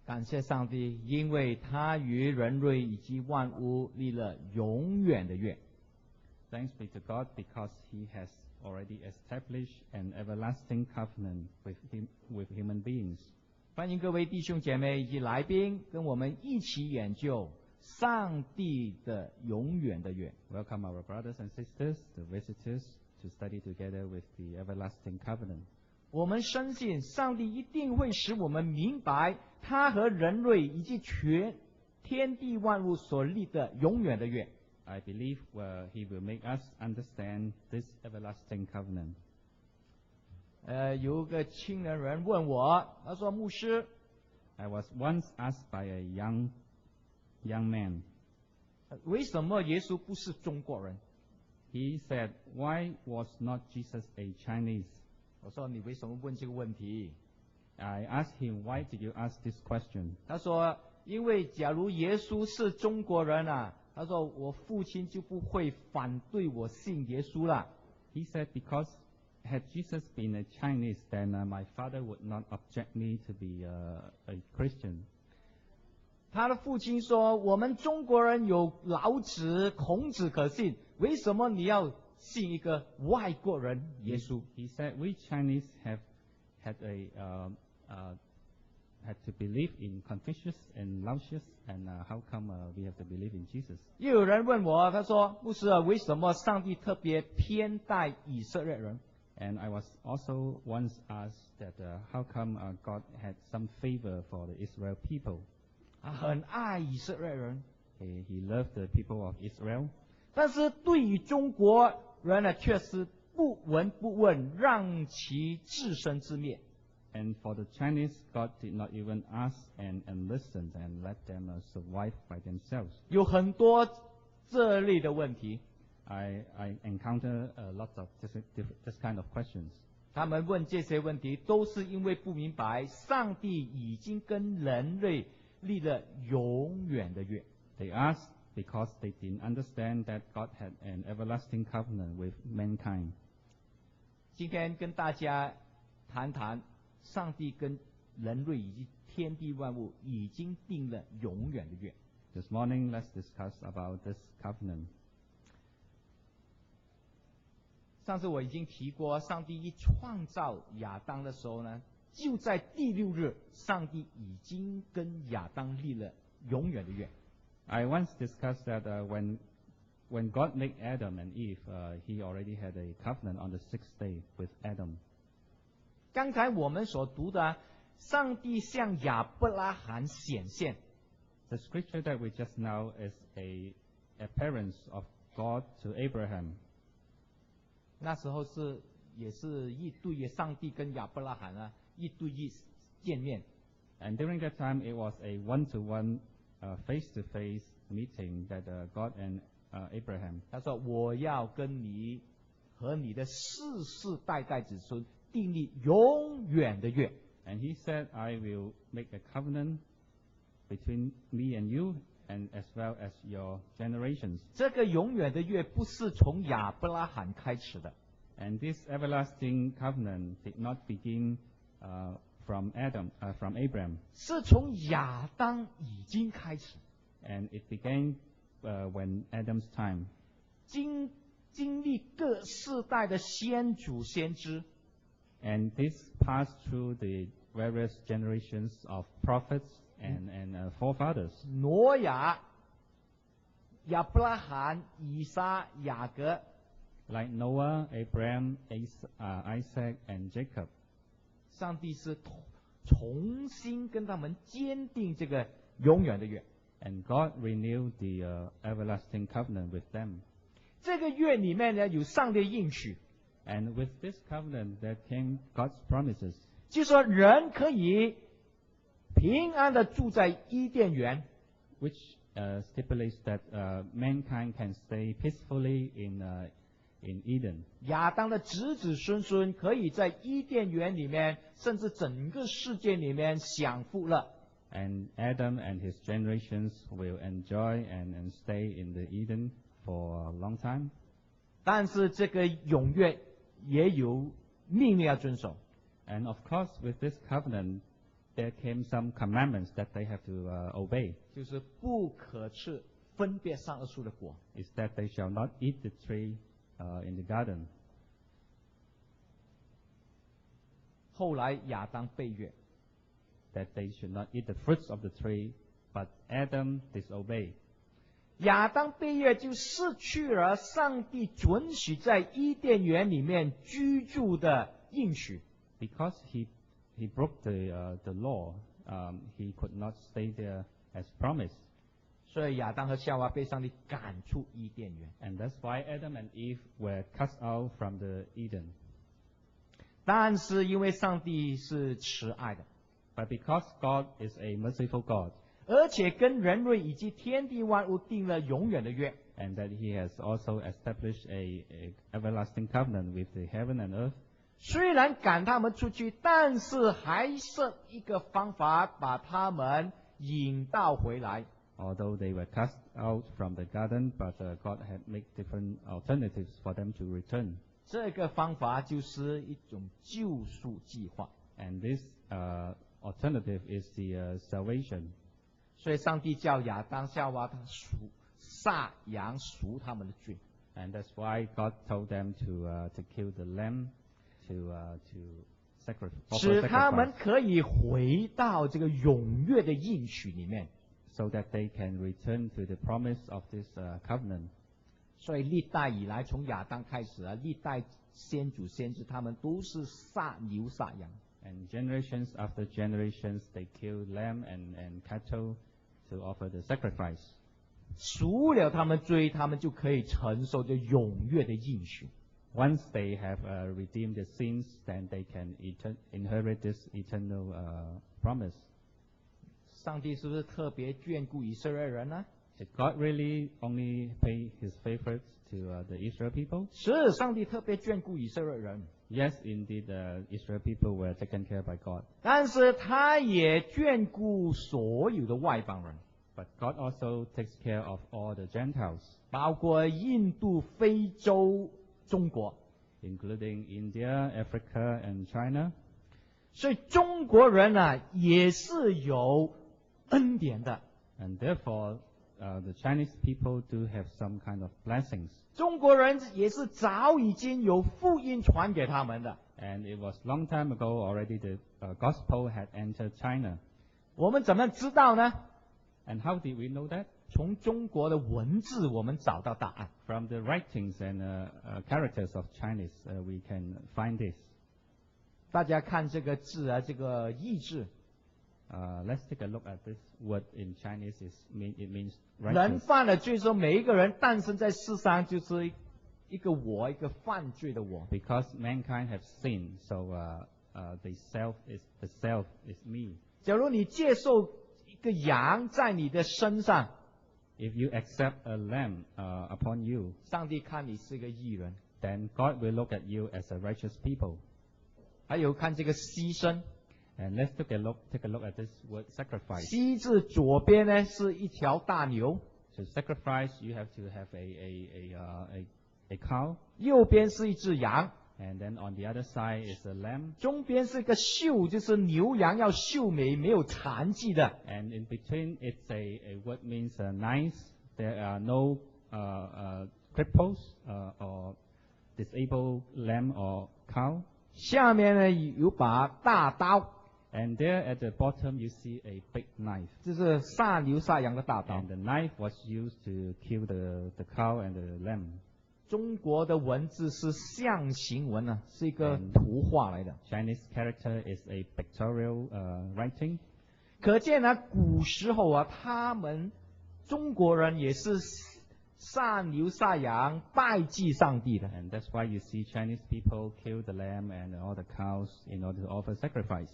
感谢上帝，因为他与人类以及万物立了永远的约。Thanks be to God because He has already established an everlasting covenant with human beings. 欢迎各位弟兄姐妹以及来宾跟我们一起研究上帝的永远的约。Welcome our brothers and sisters, the visitors, to study together with the everlasting covenant. 我们深信上帝一定会使我们明白他和人类以及全天地万物所立的永远的约。I believe He will make us understand this everlasting covenant. 有个青年人问我，他说：“牧师 I was once asked by a young man, 为什么耶稣不是中国人？” He said, "Why was not Jesus a Chinese?" 我说：“你为什么问这个问题？” I asked him, "Why did you ask this question?" 他说：“因为假如耶稣是中国人啊，他说我父亲就不会反对我信耶稣了。” He said, "Because had Jesus been a Chinese, then my father would not object me to be a Christian." 他的父亲说：“我们中国人有老子、孔子可信，为什么你要信一个外国人耶稣？” He said, "We Chinese had to believe in Confucius and Laotius, and how come we have to believe in Jesus?" 又有人问我，他说：“牧师啊，为什么上帝特别偏待以色列人？” And I was also once asked that how come God had some favor for the Israel people? 他很爱以色列人， He loved the people of Israel. 但是对于中国人呢，却是不闻不问，让其自生自灭。 And for the Chinese, God did not even ask and listen and let them survive by themselves. 有很多这类的问题， I encounter lots of this kind of questions. 他们问这些问题，都是因为不明白上帝已经跟人类立了永远的约。 They asked because they didn't understand that God had an everlasting covenant with mankind. 今天跟大家谈谈，上帝跟人类以及天地万物已经定了永远的约。 This morning, let's discuss about this covenant. 上次我已经提过，上帝一创造亚当的时候呢，就在第6日，上帝已经跟亚当立了永远的约。 I once discussed that when God made Adam and Eve, He already had a covenant on the 6th day with Adam. 刚才我们所读的，上帝向亚伯拉罕显现。 The scripture that we just now is a appearance of God to Abraham. 那时候也是一对一，上帝跟亚伯拉罕啊一对一见面。 And during that time, it was a one-to-one, face-to-face meeting that God and Abraham. 他说：“我要跟你和你的世世代代子孙订立永远的约。” And he said, "I will make a covenant between me and you, and as well as your generations." 这个永远的约不是从亚伯拉罕开始的。 And this everlasting covenant did not begin from Abraham. 是从亚当已经开始， And it began when Adam's time. 经历各世代的先祖先知， And this passed through the various generations of prophets and forefathers. 挪亚、亚伯拉罕、以撒、雅各， Like Noah, Abraham, Isaac, and Jacob. 上帝是重新跟他们坚定这个永远的约。 And God renewed the everlasting covenant with them. 这个约里面呢，有上帝的应许， And with this covenant, there came God's promises. 就说人可以平安的住在伊甸园， Which stipulates that mankind can stay peacefully in Eden. 亚当的子子孙孙可以在伊甸园里面，甚至整个世界里面享福乐。 And Adam and his generations will enjoy and stay in the Eden for a long time. 但是这个永约也有命令要遵守。 And of course, with this covenant, there came some commandments that they have to obey. 就是不可吃分别善恶树的果。Is that they shall not eat the tree in the garden. 后来亚当背约， That they should not eat the fruits of the tree, but Adam disobeyed. 亚当背约就失去了上帝准许在伊甸园里面居住的应许。Because he broke the law, he could not stay there as promised. 所以亚当和夏娃被上帝赶出伊甸园。 And that's why Adam and Eve were cast out from the Eden. 但是因为上帝是慈爱的， But because God is a merciful God, 而且跟人类以及天地万物定了永远的约， and that he has also established a everlasting covenant with the heaven and earth, 虽然赶他们出去，但是还是一个方法把他们引到回来。 although they were cast out from the garden, but God had made different alternatives for them to return. 这个方法就是一种救赎计划。 And this alternative is the salvation. 所以上帝叫亚当夏娃他杀羊赎他们的罪。 And that's why God told them to kill the lamb, to sacrifice, 使他们可以回到这个永约的应许里面。 so that they can return to the promise of this covenant. 所以历代以来，从亚当开始啊，历代先祖先知他们都是杀牛杀羊。 And generations after generations, they killed lamb and cattle to offer the sacrifice. 赎了他们罪，他们就可以承受这永约的应许。 Once they have redeemed their sins, then they can inherit this eternal promise. 上帝是不是特别眷顾以色列人呢？ Did God really only pay His favorites to the Israel people? 是，上帝特别眷顾以色列人， Yes, indeed, Israel people were taken care by God. 但是他也眷顾所有的外邦人， But God also takes care of all the Gentiles, 包括印度、非洲、中国。 including India, Africa, and China. 所以中国人啊，也是有恩典的。 And therefore, the Chinese people do have some kind of blessings. 中国人也是早已经有福音传给他们的。 And it was long time ago already the gospel had entered China. 我们怎么知道呢？ And how did we know that? 从中国的文字，我们找到答案。 From the writings and characters of Chinese, we can find this. 大家看这个字啊，这个意字， Let's take a look at this word in Chinese. It means 人 righteous. 犯了罪，说每一个人诞生在世上就是一个我，一个犯罪的我。 Because mankind have sinned, so the self is me. 假如你接受一个羊在你的身上， If you accept a lamb upon you, 上帝看你是个义人。 then God will look at you as a righteous people. 还有看这个牺牲， And let's take a look at this word sacrifice. 西字左边呢是一条大牛， To sacrifice, you have to have a cow, 右边是一只羊， and then on the other side is a lamb, 中边是一个秀，就是牛羊要秀美，没有残疾的。 and in between it's a word means nice. There are no cripples or disabled lamb or cow. 下面呢有把大刀， And there at the bottom you see a big knife. 就是杀牛杀羊的大刀 And。the knife was used to kill the cow and the lamb. 中国的文字是象形文啊，是一个图画来的。 Chinese character is a pictorial writing. 可见呢，古时候啊，他们中国人也是杀牛杀羊拜祭上帝的。 And that's why you see Chinese people kill the lamb and all the cows in order to offer sacrifice.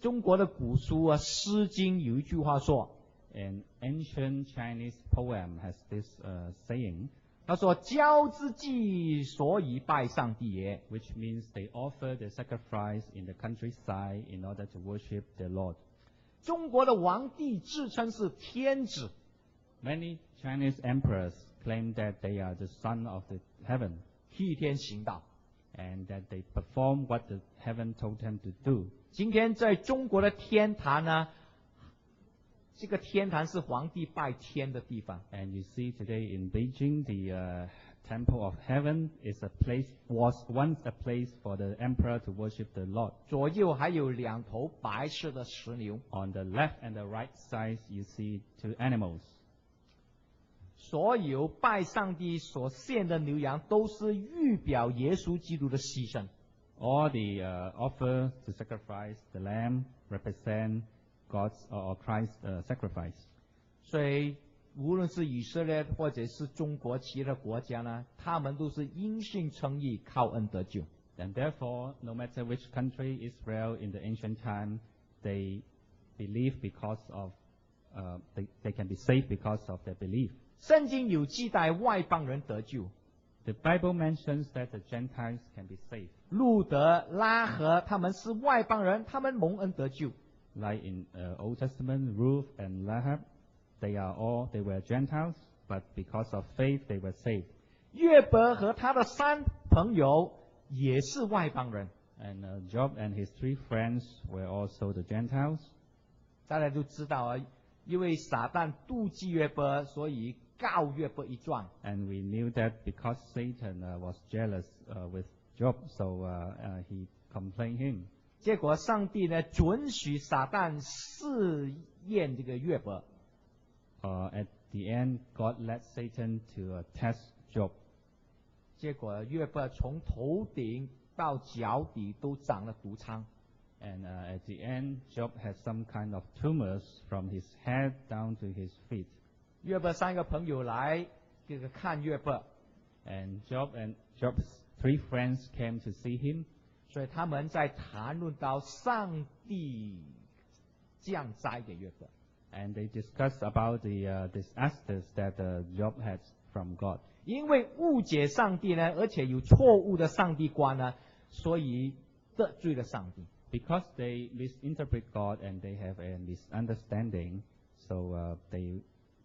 中国的古书啊，《诗经》有一句话说， An ancient Chinese poem has this saying, 他说：“交之祭，所以拜上帝也。 which means they offer the sacrifice in the countryside in order to worship the Lord. ”中国的皇帝自称是天子， Many Chinese emperors claim that they are the son of the heaven. 替天行道。and that they perform what the heaven told them to do. 今天在中国的天堂呢，这个天堂是皇帝拜天的地方。 And you see today in Beijing, the Temple of Heaven was once a place for the emperor to worship the Lord. 左右还有2头白色的石牛。 On the left and the right side, you see 2 animals. 所有拜上帝所献的牛羊，都是预表耶稣基督的牺牲。 All the offer to sacrifice the lamb represent God's or Christ's sacrifice. 所以，无论是以色列或者是中国其他国家呢，他们都是因信称义，靠恩得救。 And therefore, no matter which country, Israel in the ancient time, they believe because of they can be saved because of their belief. 圣经有记载外邦人得救。 The Bible mentions that the Gentiles can be saved. 路德、拉合他们是外邦人，他们蒙恩得救。 Like in Old Testament, Ruth and Rahab, they were Gentiles, but because of faith they were saved. 约伯和他的3朋友也是外邦人。 And Job and his 3 friends were also the Gentiles. 大家都知道啊，因为撒旦妒忌约伯，所以告约伯一状。 And we knew that because Satan was jealous with Job, so he complained him. 结果上帝呢准许撒旦试验这个约伯。 At the end, God led Satan to test Job. 结果约伯从头顶到脚底都长了毒疮。 And at the end, Job had some kind of tumors from his head down to his feet. 约伯3个朋友来这个看约伯， And Job's 3 friends came to see him. 所以他们在谈论到上帝降灾给约伯。 And they discussed about the disasters that Job had from God. 因为误解上帝呢，而且有错误的上帝观呢，所以得罪了上帝。 Because they misinterpret God and they have a misunderstanding, so they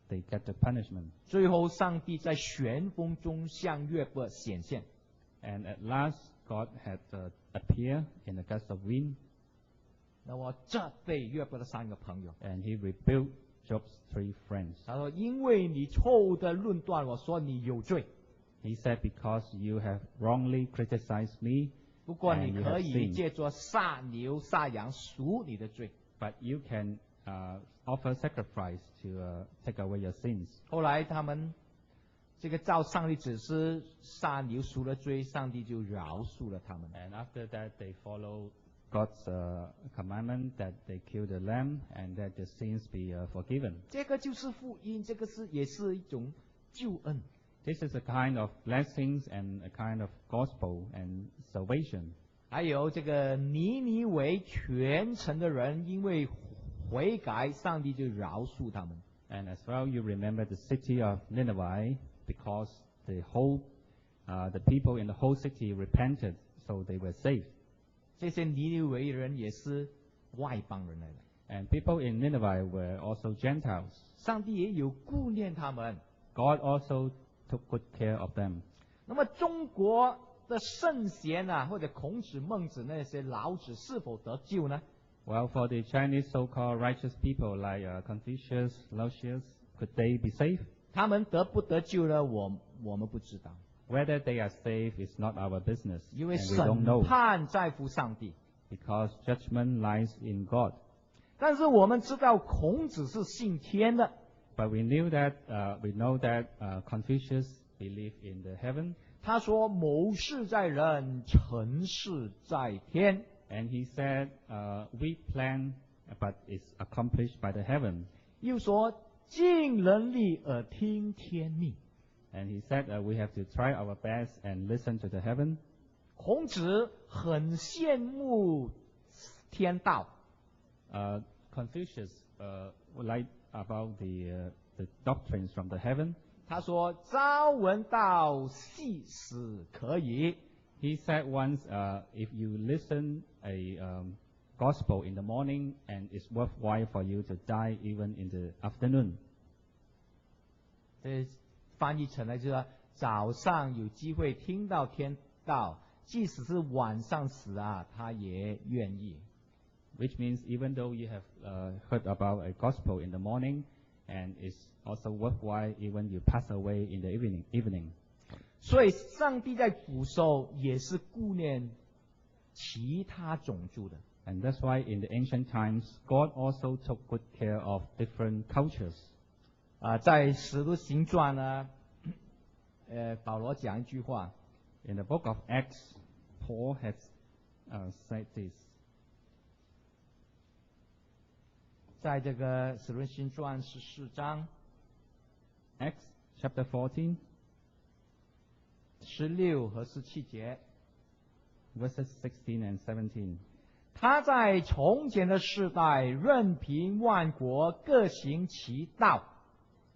get the punishment. 最后，上帝在旋风中向约伯显现。 And at last, God had appeared in a gust of wind. 那我责备约伯的3个朋友。 And he rebuked Job's 3 friends. 他说：“因为你错误的论断我，说你有罪。 He said, because you have wrongly criticized me, 不过你 and you 可 have 以 sinned. 借着杀牛杀羊赎你的罪。 But you can offer sacrifice to take away your sins. ”后来他们这个照上帝指示杀牛赎了罪，上帝就饶恕了他们。 And after that, they follow God's commandment that they kill the lamb and that the sins be forgiven. 这个就是福音，这个也是一种救恩。 This is a kind of blessings and a kind of gospel and salvation. 还有这个尼尼微全城的人，因为悔改，上帝就饶恕他们。 And as well, you remember the city of Nineveh, because the people in the whole city repented, so they were saved. 这些尼尼微人也是外邦人来的， And people in Nineveh were also Gentiles. 上帝也有顾念他们。 God also took good care of them. 那么中国的圣贤啊，或者孔子、孟子那些老子是否得救呢？ Well, for the Chinese so-called righteous people like Confucius, Laotius, could they be saved? 他们得不得救呢？我们不知道， Whether they are saved is not our business, 因为 and we don't 审 know, 判在乎上帝。 because judgment lies in God. 但是我们知道孔子是信天的， But we know that Confucius believed in the heaven, 他说谋事在人，成事在天。 and he said, "We plan, but it's accomplished by the heaven." 又说尽人力而听天命。 And he said, "We have to try our best and listen to the heaven." 孔子很羡慕天道， Confucius liked about the doctrines from the heaven. 他说朝闻道，夕死可矣。 He said once, if you listen a gospel in the morning, and it's worthwhile for you to die even in the afternoon. 这翻译成来就是说，早上有机会听到天道，即使是晚上死啊，他也愿意。Which means even though you have heard about a gospel in the morning, and it's also worthwhile even you pass away in the evening. 所以上帝在古时候也是顾念其他种族的。And that's why in the ancient times, God also took good care of different cultures. 在使徒行传呢，保罗讲一句话。In the book of Acts, Paul has said this. 在这个使徒行传14章 Acts chapter 14, 16和17节 verses 16 and 17. 他在从前的世代，任凭万国各行其道。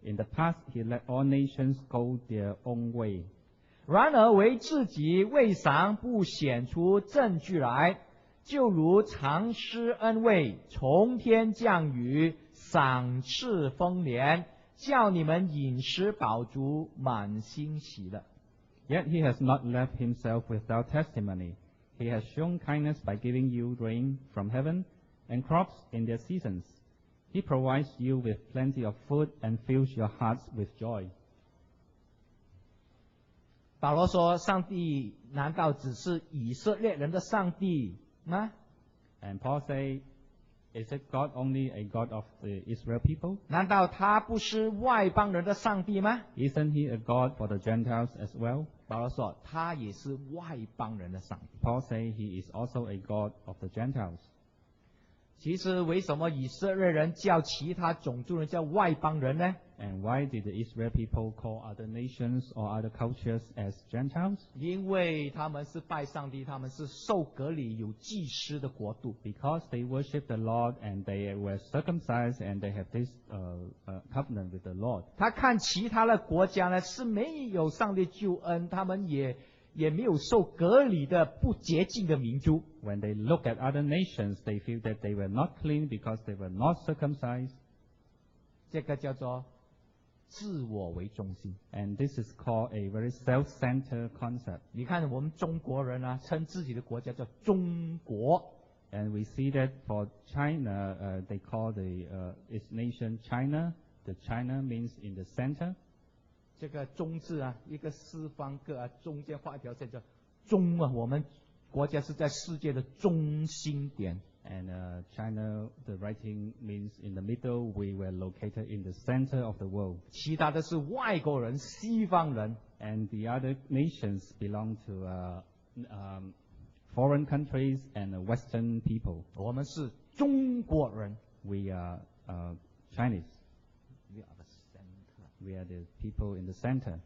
In the past, he let all nations go their own way. 然而为自己未尝不显出证据来，就如常施恩惠，从天降雨，赏赐丰年，叫你们饮食饱足，满心喜乐。Yet he has not left himself without testimony. He has shown kindness by giving you rain from heaven and crops in their seasons. He provides you with plenty of food and fills your hearts with joy. 保罗说：“上帝难道只是以色列人的上帝吗？” And Paul say, "Is it God only a God of the Israel people? 难道他不是外邦人的上帝吗？ Isn't he a God for the Gentiles as well?" 保罗说：“他也是外邦人的上帝。” Paul say he is also a God of the Gentiles. 其实为什么以色列人叫其他种族人叫外邦人呢？ And why did the Israel people call other nations or other cultures as Gentiles? 因为他们是拜上帝，他们是受割礼有祭司的国度。 Because they worship the Lord and they were circumcised and they have this covenant with the Lord. 他看其他的国家呢是没有上帝救恩，他们也没有受割礼的不洁净的民族。 When they look at other nations, they feel that they were not clean because they were not circumcised. 这个叫做自我为中心。 And this is called a very self-centered concept. 你看我们中国人啊，称自己的国家叫中国。 And we see that for China, they call its nation China. The China means in the center. 这个中字啊，一个四方个啊，中间画一条线叫中啊，我们国家是在世界的中心点。 And China, the writing means in the middle, we were located in the center of the world. 其他的是外国人、西方人。 And the other nations belong to foreign countries and Western people. 我们是中国人。 We are Chinese. We are the center. We are the people in the center.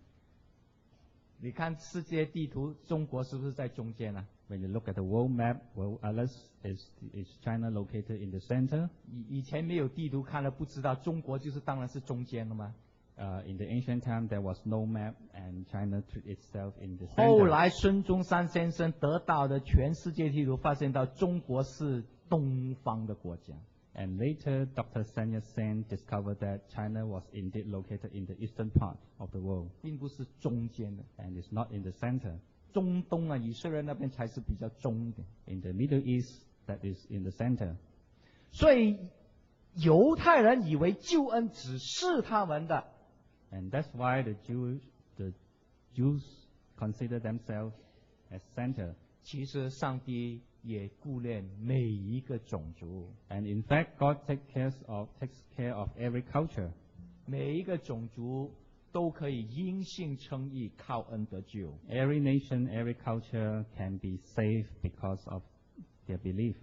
你看世界地图，中国是不是在中间啊？ When you look at the world map, well, Atlas is China located in the center. 以前没有地图看了不知道，中国就是当然是中间了吗？ In the ancient time, there was no map, and China treated itself in the 后 center. 来孙中山先生得到的全世界地图，发现到中国是东方的国家。 And later, Dr. Sun Yat-sen discovered that China was indeed located in the eastern part of the world, 并不是中间的。 and is not in the center. 中东啊，以色列那边才是比较中一点。 In the Middle East, that is in the center. 所以犹太人以为救恩只是他们的， And that's why the Jews consider themselves as center. 其实上帝也顾念每一个种族， And in fact, God takes care of every culture. 每一个种族都可以因信称义，靠恩得救。 Every nation, every culture can be saved because of their belief.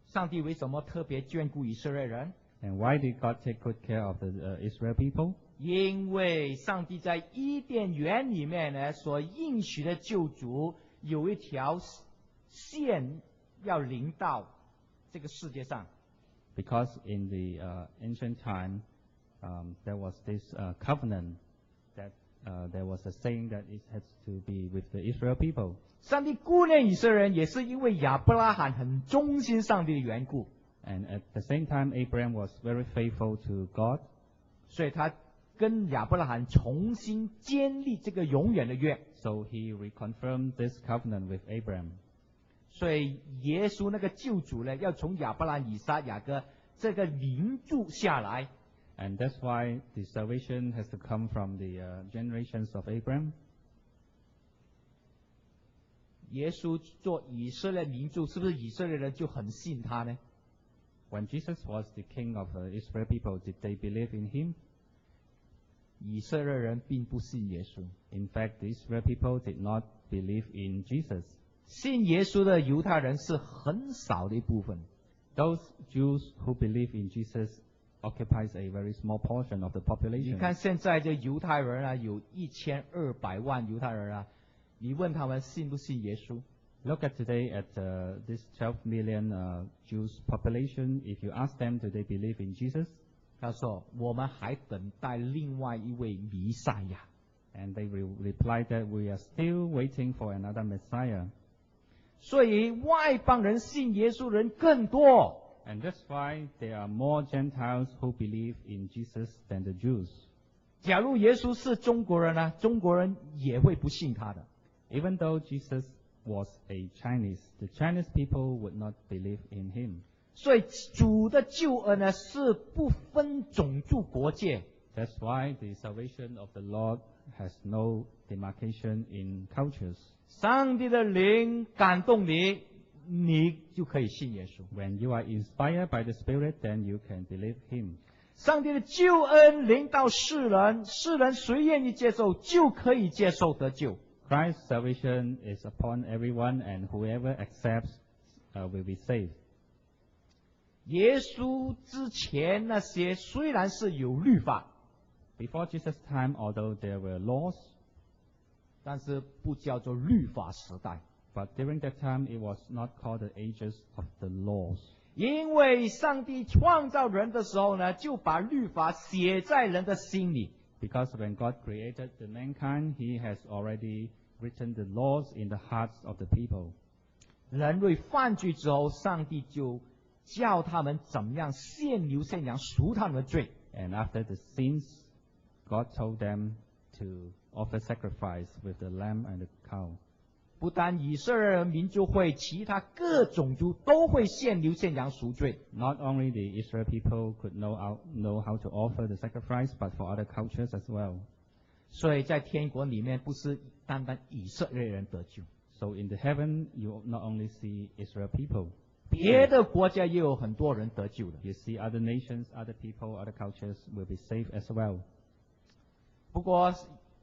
上帝为什么特别眷顾以色列人？ And why did God take good care of the Israel people? 因为上帝在伊甸园里面呢，所应许的救主有一条线要临到这个世界上。 Because in the ancient time, there was this covenant that there was a saying that it has to be with the Israel people. 上帝顾念以色列人，也是因为亚伯拉罕很忠心上帝的缘故。 And at the same time, Abraham was very faithful to God. 所以他跟亚伯拉罕重新建立这个永远的约。So he reconfirmed this covenant with Abraham. 所以耶稣那个救主呢，要从亚伯兰、以撒、雅各这个名著下来。And that's why the salvation has to come from the generations of Abraham. 耶稣做以色列名著，是不是以色列人就很信他呢？ When Jesus was the king of the Israel people, did they believe in him? 以色列人并不信耶稣。 In fact, the Israel people did not believe in Jesus. 信耶稣的犹太人是很少的一部分。 Those Jews who believe in Jesus occupies a very small portion of the 你 population. 看现在这犹太人啊，有1200万犹太人啊，你问他们信不信耶稣？ Look at today at this 12 million Jews population. If you ask them, do they believe in Jesus? 他说我们还等待另外一位弥赛亚。 And they will reply that we are still waiting for another Messiah. 所以外邦人信耶稣人更多。 And that's why there are more Gentiles who believe in Jesus than the Jews. 假如耶稣是中国人呢，中国人也会不信他的。 Even though Jesus was a Chinese, the Chinese people would not believe in him. 所以主的救恩呢，是不分种族国界。 That's why the salvation of the Lord has no demarcation in cultures. 上帝的灵感动你，你就可以信耶稣。 When you are inspired by the Spirit, then you can believe him. 上帝的救恩临到世人，世人谁愿意接受，就可以接受得救。 Christ's salvation is upon everyone, and whoever accepts will be saved. 耶稣之前那些虽然是有律法， Before Jesus' time, although there were laws, 但是不叫做律法时代， but during that time it was not called the ages of the laws. 因为上帝创造人的时候呢，就把律法写在人的心里。 Because when God created the mankind, he has already written the laws in the hearts of the people. 人类犯罪之后，上帝就叫他们怎么样献牛献羊赎他们的罪。 And after the sins, God told them to offer sacrifice with the lamb and the cow. 不但以色列人民就会，其他各种族都会献牛献羊赎罪。 Not only the Israel people could know how to offer the sacrifice, but for other cultures as well. 所以在天国里面，不是单单以色列人得救， So in the heaven, you not only see Israel people, 别的国家也有很多人得救的。 you see other nations, other people, other cultures will be saved as well. 不过，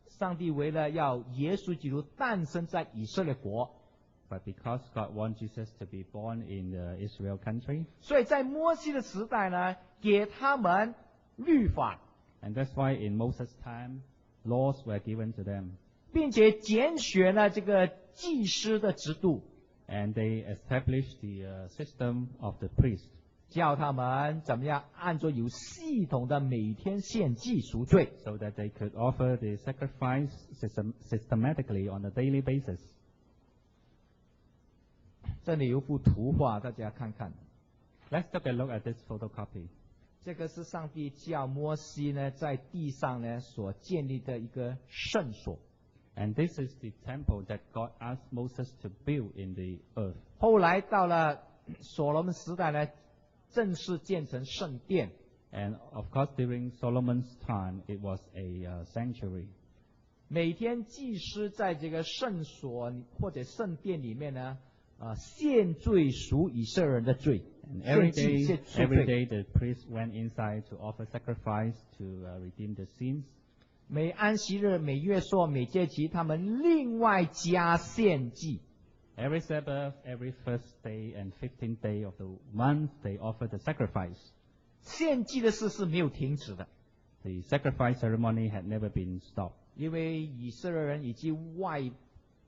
上帝为了要耶稣基督诞生在以色列国， But because God wants Jesus to be born in the Israel country, 所以在摩西的时代呢，给他们律法， and that's why in Moses' time, laws were given to them. 并且拣选了这个祭司的制度， And they established the system of the priest, 叫他们怎么样按照有系统的每天献祭赎罪。 so that they could offer the sacrifice systematically on a daily basis. 这里有幅图画，大家看看。 Let's take a look at this photocopy. 这个是上帝叫摩西呢在地上呢所建立的一个圣所。 And this is the temple that God asked Moses to build in the earth. 后来到了所罗门时代呢，正式建成圣殿。 And of course, during Solomon's time, it was a sanctuary. 每天祭司在这个圣所或者圣殿里面呢，献罪赎以色列人的罪。 And 献祭献赎 every 罪。 day the priest went inside to offer sacrifice to redeem the sins. 每安息日、每月朔、每节期，他们另外加献祭。 Every Sabbath, every first day and 15th day of the month, they offered the sacrifice. 献祭的事是没有停止的， The sacrifice ceremony had never been stopped. 因为以色列人以及外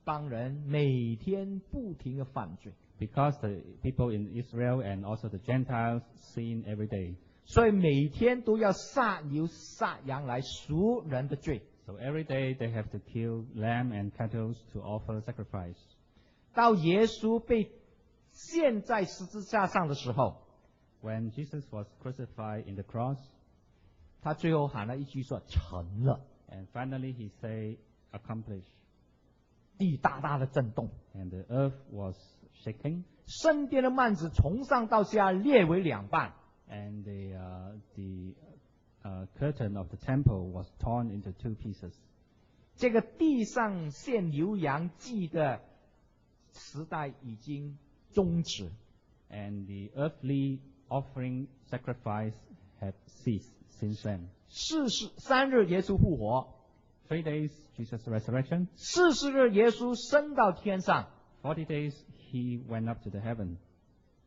邦人每天不停的犯罪， Because the people in Israel and also the Gentiles sin every day. 所以每天都要杀牛杀羊来赎人的罪。 So every day they have to kill lamb and cattle to offer sacrifice. 到耶稣被献在十字架上的时候， When Jesus was crucified in the cross, 他最后喊了一句说：“成了。” and finally he said, accomplished. 地大大的震动， and the earth was shaking, 圣殿的幔子从上到下裂为两半， and the curtain of the temple was torn into 2 pieces. 这个地上献牛羊祭的时代已经终止， And the earthly offering sacrifice had ceased since then. 3日耶稣复活， 3 days, Jesus' resurrection. 40日耶稣升到天上， 40 days, he went up to the heaven.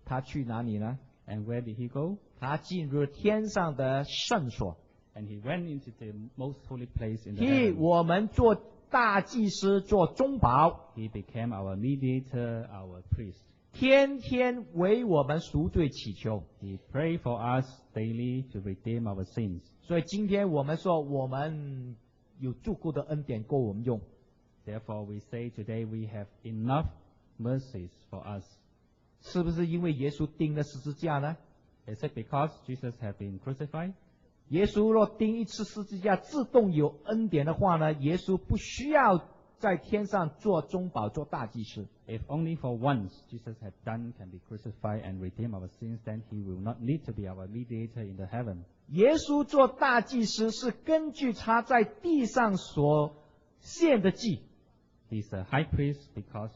他去哪里呢？ And where did he go? 他进入天上的圣所， And he went into the most holy place in the 替 heaven. 我们做大祭司，做中保， He became our mediator, our priest. 天天为我们赎罪祈求。 He prayed for us daily to redeem our sins. 所以今天我们说，我们有足够的恩典够我们用。 Therefore, we say today we have enough mercies for us. 是不是因为耶稣钉了十字架呢？ Is it because Jesus had been crucified? 耶稣若钉一次十字架，自动有恩典的话呢，耶稣不需要在天上做中保、做大祭司。 If only for once Jesus had done can be crucified and redeem our sins, then he will not need to be our mediator in the heaven. 耶稣做大祭司是根据他在地上所献的祭， He's a high priest because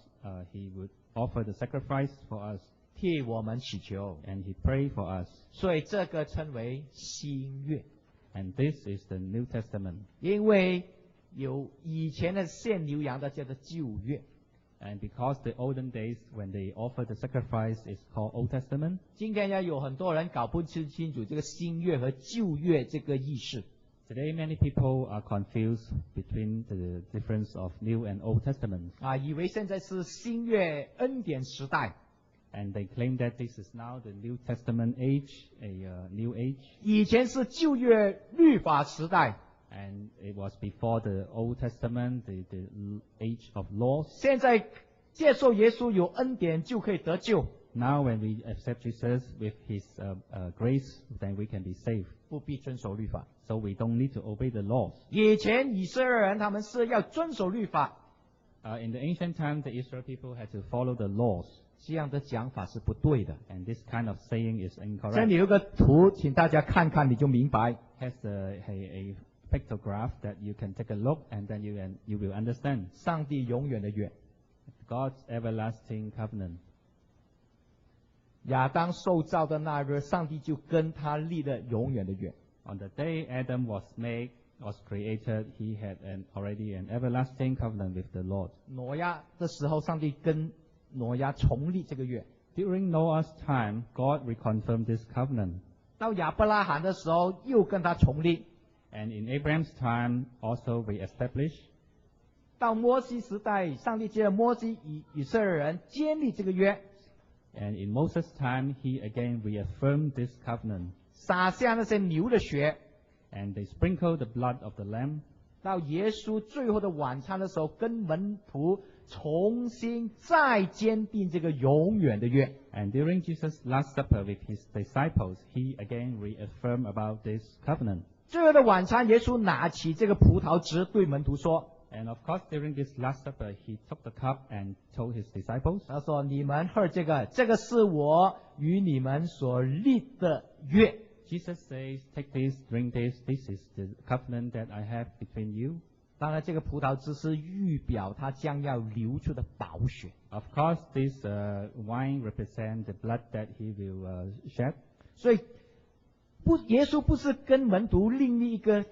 he would offer the sacrifice for us, 替我们祈求， and he prayed for us. 所以这个称为新约。 And this is the New Testament. 因为有以前的献牛羊的叫做旧约， And because the olden days when they offered the sacrifice is called Old Testament, 今天要有很多人搞不清楚这个新约和旧约这个意思。 today many people are confused between the difference of New and Old Testament. 以为现在是新约恩典时代， And they claim that this is now the New Testament age, a new age. 以前是旧约律法时代， And it was before the Old Testament, the age of laws. 现在接受耶稣有恩典就可以得救， Now when we accept Jesus with his grace, then we can be saved. 不必遵守律法。 So we don't need to obey the laws. 以前以色列人他们是要遵守律法， In the ancient time, the Israel people had to follow the laws. 这样的讲法是不对的。 And this kind of saying is 这 incorrect. 里有个图，请大家看看你就明白。 Has a pictograph that you can take a look and then you will understand. 上帝永远的约， God's everlasting covenant. 亚当受造的那日，上帝就跟他立了永远的约。 On the day Adam was created, he had already an everlasting covenant with the Lord. 挪亚的时候，上帝跟挪亚重立这个约。 During Noah's time, God reconfirmed this covenant. 到亚伯拉罕的时候，又跟他重立。 And in Abraham's time, also reestablished. 到摩西时代，上帝借着摩西以色列人建立这个约， And in Moses' time, he again reaffirmed this covenant. 撒下那些牛的血。 And they sprinkled the blood of the lamb. 到耶稣最后的晚餐的时候，跟门徒重新再坚定这个永远的约。 And during Jesus' Last Supper with his disciples, he again reaffirmed about this covenant. 最后的晚餐，耶稣拿起这个葡萄汁，对门徒说 And of course, during this Last Supper, he took the cup and told his disciples, 他说：“你们喝这个，这个是我与你们所立的约。” Jesus says, take this, drink this, this is the covenant that I have between you. 当然，这个葡萄汁是预表他将要流出的宝血。 Of course, this wine represents the blood that he will shed. 所以，耶稣不是跟门徒另立一个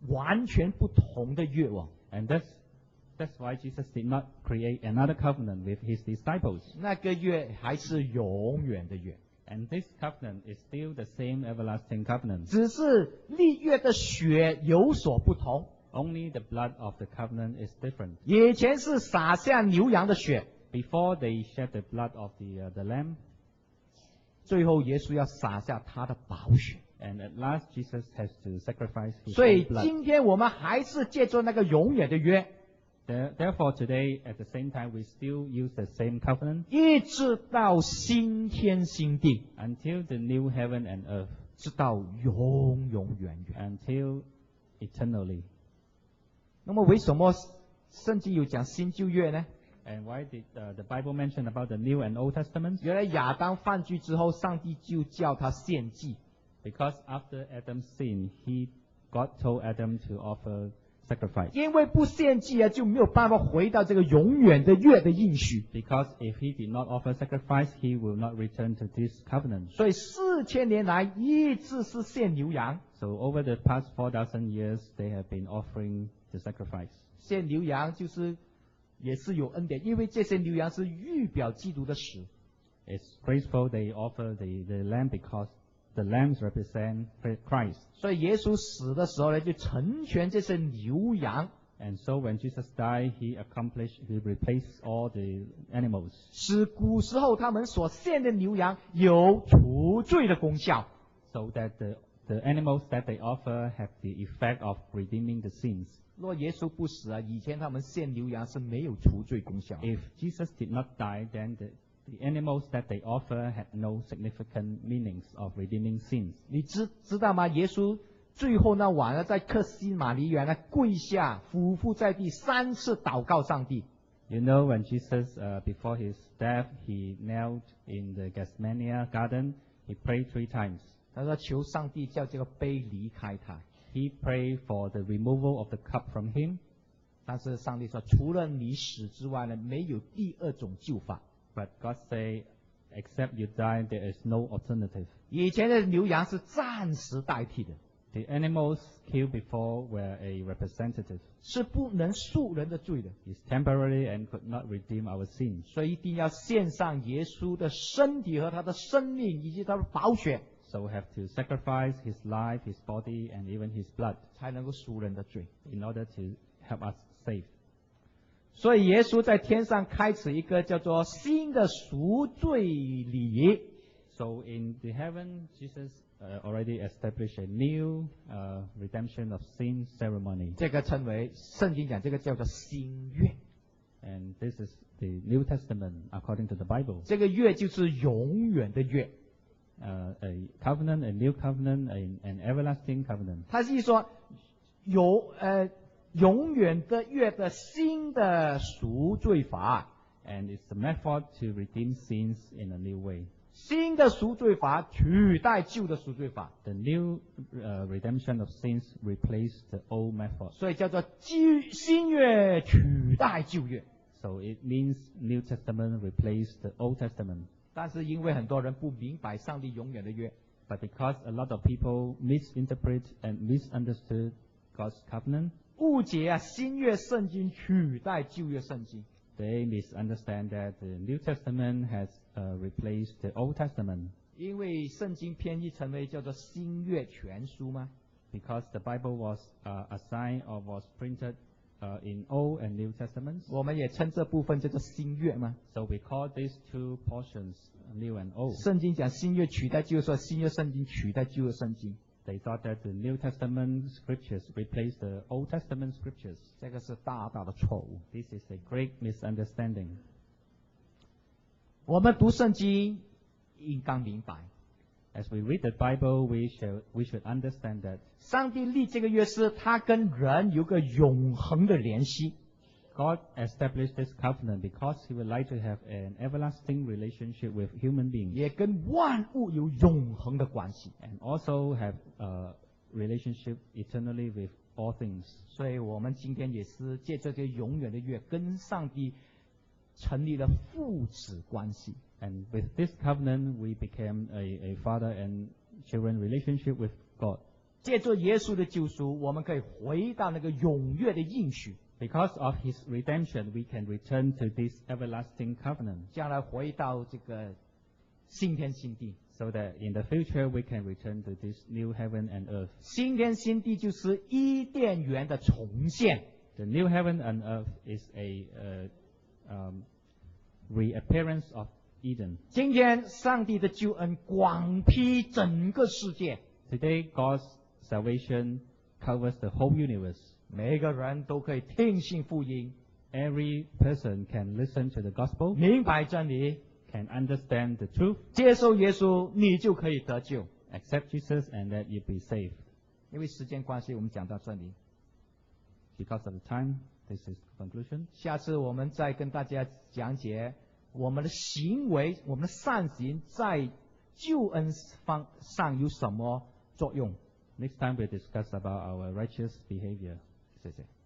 完全不同的约哦。 And that's why Jesus did not create another covenant with his disciples. 那个约还是永远的约， And this covenant is still the same everlasting covenant. 只是立约的血有所不同。 Only the blood of the covenant is different. 以前是洒下牛羊的血， Before they shed the blood of the lamb, 最后耶稣要洒下他的宝血。 and at last Jesus has to sacrifice his 所以 own blood. 今天我们还是借着那个永远的约， Therefore, today, at the same time, we still use the same covenant 一直到新天新地， until the new heaven and earth, 直到永永远远。 until eternally. 那么为什么圣经有讲新旧约呢？ And why did the Bible mention about the New and Old Testament? 原来亚当犯罪之后，上帝就叫他献祭。 Because after Adam sinned, God told Adam to offer sacrifice. 因为不献祭啊，就没有办法回到这个永远的约的应许。 Because if he did not offer sacrifice, he will not return to this covenant. 所以4000年来一直是献牛羊。 So over the past 4,000 years, they have been offering the sacrifice. 献牛羊也是有恩典，因为这些牛羊是预表基督的死。 It's graceful they offer the lamb because the lambs represent Christ. 所以耶稣死的时候呢，就成全这些牛羊。 And so when Jesus died, he replaced all the animals. 使古时候他们所献的牛羊有除罪的功效。 So that the animals that they offer have the effect of redeeming the sins. 若耶稣不死啊，以前他们献牛羊是没有除罪功效。 If Jesus did not die, then the animals that they offer had no significant meanings of redeeming sins. 你知道吗？耶稣最后那晚上在客西马尼园呢，跪下俯伏在地3次祷告上帝。 You know, when Jesus, before his death, he knelt in the Gethsemane garden, he prayed 3 times. 他说：“求上帝叫这个杯离开他。” He prayed for the removal of the cup from him. 但是上帝说：“除了你死之外呢，没有第2种救法。” But God said, except you die, there is no alternative. 以前的牛羊是暂时代替的， The animals killed before were a representative. 是不能赎人的罪的， It's temporary and could not redeem our sins. 所以一定要献上耶稣的身体和他的生命以及他的宝血， So we have to sacrifice his life, his body, and even his blood 才能够赎人的罪。 in order to help us save. 所以耶稣在天上开始一个叫做新的赎罪礼。 So in the heaven, Jesus already established a new redemption of sin ceremony. 这个称为圣经讲这个叫做新约， And this is the New Testament according to the Bible. 这个约就是永远的约。 A covenant, a new covenant, an everlasting covenant. 他是说永远的约的新的赎罪法， And it's a method to redeem sins in a new way. 新的赎罪法取代旧的赎罪法， The new redemption of sins replaced the old method. 所以叫做新约取代旧约。 So it means New Testament replaced the Old Testament. 但是因为很多人不明白上帝永远的约， But because a lot of people misinterpret and misunderstood God's covenant, 误解啊新约圣经取代旧约圣经。 they misunderstand that the New Testament has replaced the Old Testament. 因为圣经编译成为叫做新约全书嘛， Because the Bible was assigned or was printed in Old and New Testaments. 我们也称这部分叫做新约嘛。 So we call these 2 portions New and Old. 圣经讲新约取代旧约，说新约圣经取代旧约圣经， They thought that the New Testament scriptures replaced the Old Testament scriptures. 这个是大大的错误。 This is a great misunderstanding. 我们读圣经应当明白， As we read the Bible, we should understand that 上帝立这个约是他跟人有个永恒的联系。 God established this covenant because He would like to have an everlasting relationship with human beings 也跟万物有永恒的关系， and also have a relationship eternally with all things. 所以我们今天也是借这个永远的约，跟上帝成立了父子关系。 And with this covenant, we became a father and children relationship with God. 借着耶稣的救赎，我们可以回到那个永远的应许， Because of His redemption, we can return to this everlasting covenant, 将来回到这个新天新地。 so that in the future we can return to this new heaven and earth. 新天新地就是伊甸园的重现。 The new heaven and earth is a reappearance of Eden. 今天上帝的救恩广披整个世界， Today, God's salvation covers the whole universe. 每个人都可以听信福音， Every person can listen to the gospel, 明白真理， can understand the truth, 接受耶稣，你就可以得救。 accept Jesus, and that you be saved. 因为时间关系，我们讲到这里。 Because of the time, This is conclusion. 下次我们再跟大家讲解我们的行为，我们的善行在救恩上有什么作用。Next time we discuss about our righteous behavior. 谢谢。